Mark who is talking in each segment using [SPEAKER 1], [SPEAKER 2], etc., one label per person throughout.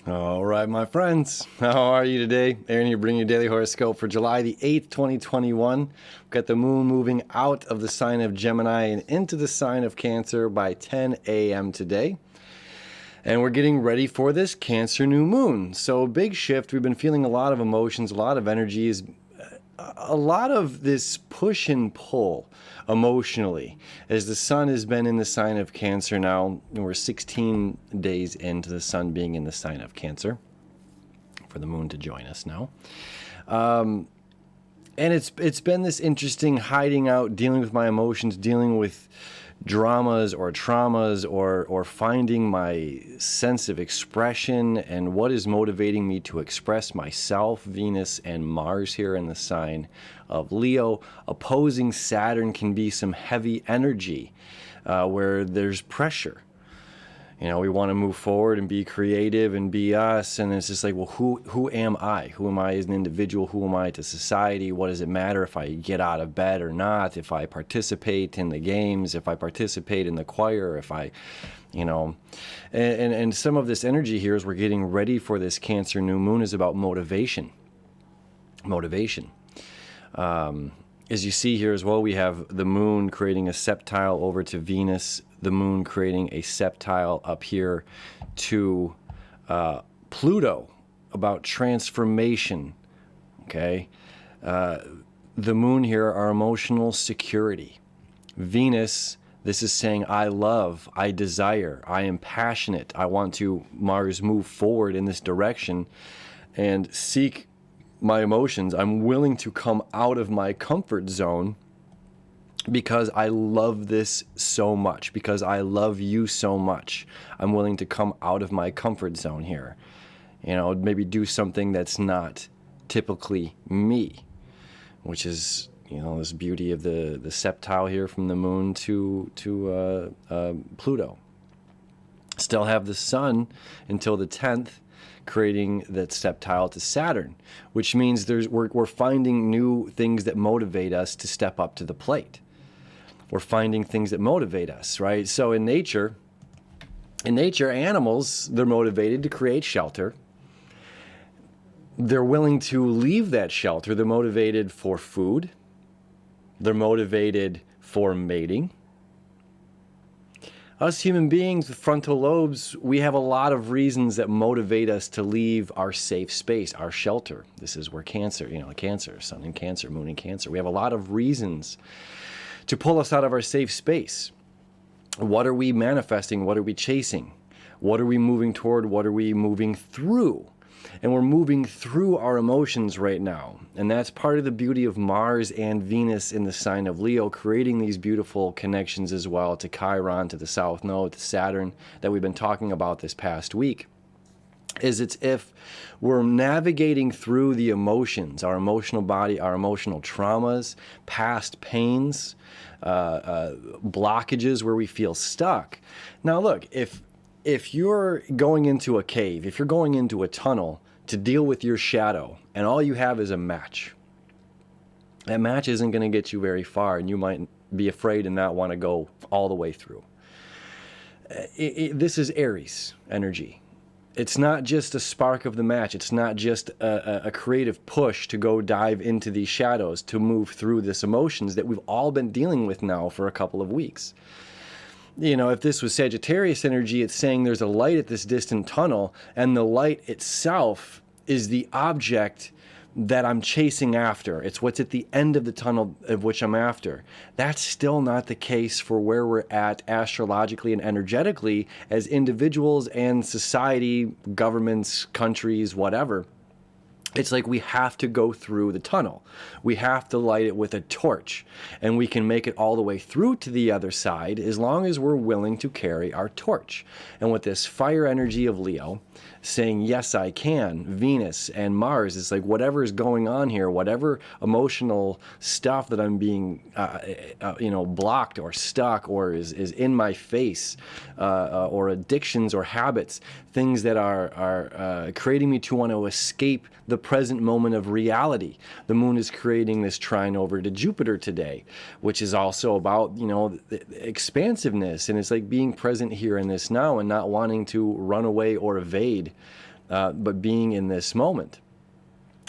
[SPEAKER 1] All right, my friends, how are you today? Aaron here bringing you daily horoscope for July the 8th, 2021. We've got the moon moving out of the sign of Gemini and into the sign of Cancer by 10 a.m. today. And we're getting ready for this Cancer new moon. So big shift. We've been feeling a lot of emotions, a lot of energies, a lot of this push and pull emotionally as the sun has been in the sign of Cancer now. We're 16 days into the sun being in the sign of Cancer for the moon to join us now. And it's been this interesting hiding out, dealing with my emotions, dealing with dramas or traumas, or finding my sense of expression and what is motivating me to express myself. Venus and Mars here in the sign of Leo. Opposing Saturn can be some heavy energy where there's pressure. You know, we want to move forward and be creative and be us, and it's just like, well, who am I? Who am I as an individual? Who am I to society? What does it matter if I get out of bed or not? If I participate in the games, if I participate in the choir, if I, you know, and some of this energy here as we're getting ready for this Cancer new moon is about motivation. Motivation. As you see here as well, we have the moon creating a septile over to Venus, the moon creating a septile up here to Pluto, about transformation, okay? The moon here, our emotional security. Venus, this is saying I love, I desire, I am passionate, I want to, Mars, move forward in this direction and seek my emotions. I'm willing to come out of my comfort zone because I love this so much, because I love you so much. I'm willing to come out of my comfort zone here. You know, maybe do something that's not typically me, which is, you know, this beauty of the septile here from the moon to Pluto. Still have the sun until the 10th, creating that septile to Saturn, which means we're finding new things that motivate us to step up to the plate. We're finding things that motivate us, right? So in nature, animals, they're motivated to create shelter. They're willing to leave that shelter. They're motivated for food. They're motivated for mating. Us human beings with frontal lobes, we have a lot of reasons that motivate us to leave our safe space, our shelter. This is where Cancer, you know, Cancer, sun in Cancer, moon in Cancer. We have a lot of reasons to pull us out of our safe space. What are we manifesting? What are we chasing? What are we moving toward? What are we moving through? And we're moving through our emotions right now. And that's part of the beauty of Mars and Venus in the sign of Leo, creating these beautiful connections as well to Chiron, to the South Node, to Saturn, that we've been talking about this past week. Is it's if we're navigating through the emotions, our emotional body, our emotional traumas, past pains, blockages where we feel stuck. Now look, if you're going into a cave, if you're going into a tunnel to deal with your shadow, and all you have is a match, that match isn't going to get you very far, and you might be afraid and not want to go all the way through. This is Aries energy. It's not just a spark of the match. It's not just a creative push to go dive into these shadows, to move through this emotions that we've all been dealing with now for a couple of weeks. You know, if this was Sagittarius energy, it's saying there's a light at this distant tunnel, and the light itself is the object that I'm chasing after. It's what's at the end of the tunnel of which I'm after. That's still not the case for where we're at astrologically and energetically as individuals and society, governments, countries, whatever. It's like we have to go through the tunnel. We have to light it with a torch, and we can make it all the way through to the other side as long as we're willing to carry our torch. And with this fire energy of Leo saying, yes, I can, Venus and Mars, it's like whatever is going on here, whatever emotional stuff that I'm being, blocked or stuck or is in my face, or addictions or habits, things that are creating me to want to escape the present moment of reality. The moon is creating this trine over to Jupiter today, which is also about, expansiveness. And it's like being present here in this now and not wanting to run away or evade but being in this moment.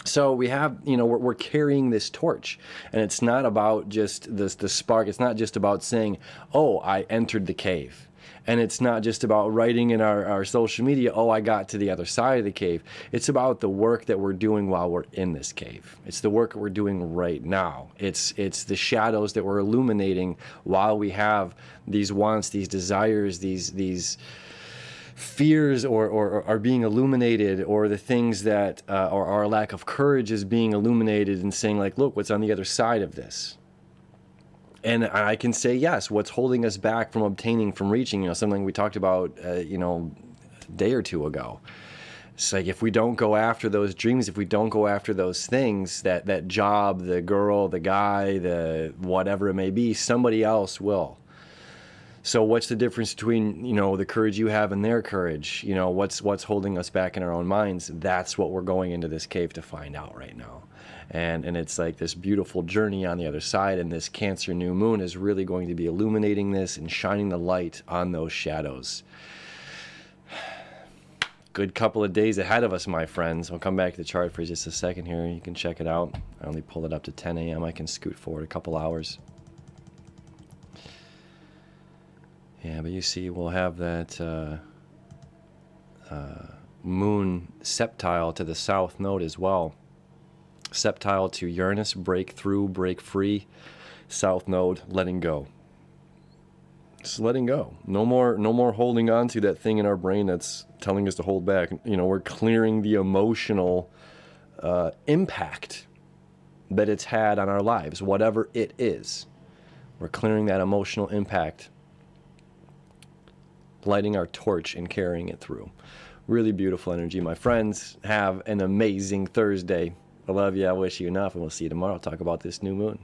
[SPEAKER 1] So we have, we're carrying this torch, and it's not about just the spark. It's not just about saying, oh, I entered the cave. And it's not just about writing in our social media, oh, I got to the other side of the cave. It's about the work that we're doing while we're in this cave. It's the work that we're doing right now. It's the shadows that we're illuminating while we have these wants, these desires, these fears or are being illuminated, or the things that or our lack of courage is being illuminated, and saying like, look, what's on the other side of this? And I can say, yes, what's holding us back from obtaining, from reaching, something we talked about, a day or two ago. It's like, if we don't go after those dreams, if we don't go after those things, that job, the girl, the guy, the whatever it may be, somebody else will. So what's the difference between, the courage you have and their courage? What's holding us back in our own minds? That's what we're going into this cave to find out right now. And it's like this beautiful journey on the other side, and this Cancer new moon is really going to be illuminating this and shining the light on those shadows. Good couple of days ahead of us, my friends. I'll come back to the chart for just a second here. You can check it out. I only pulled it up to 10 a.m. I can scoot forward a couple hours. Yeah, but you see, we'll have that moon septile to the south node as well. Septile to Uranus, break through, break free. South node, letting go. Just letting go. No more holding on to that thing in our brain that's telling us to hold back. We're clearing the emotional impact that it's had on our lives, whatever it is. We're clearing that emotional impact, lighting our torch and carrying it through. Really beautiful energy, my friends. Have an amazing Thursday. I love you. I wish you enough, and we'll see you tomorrow. Talk about this new moon.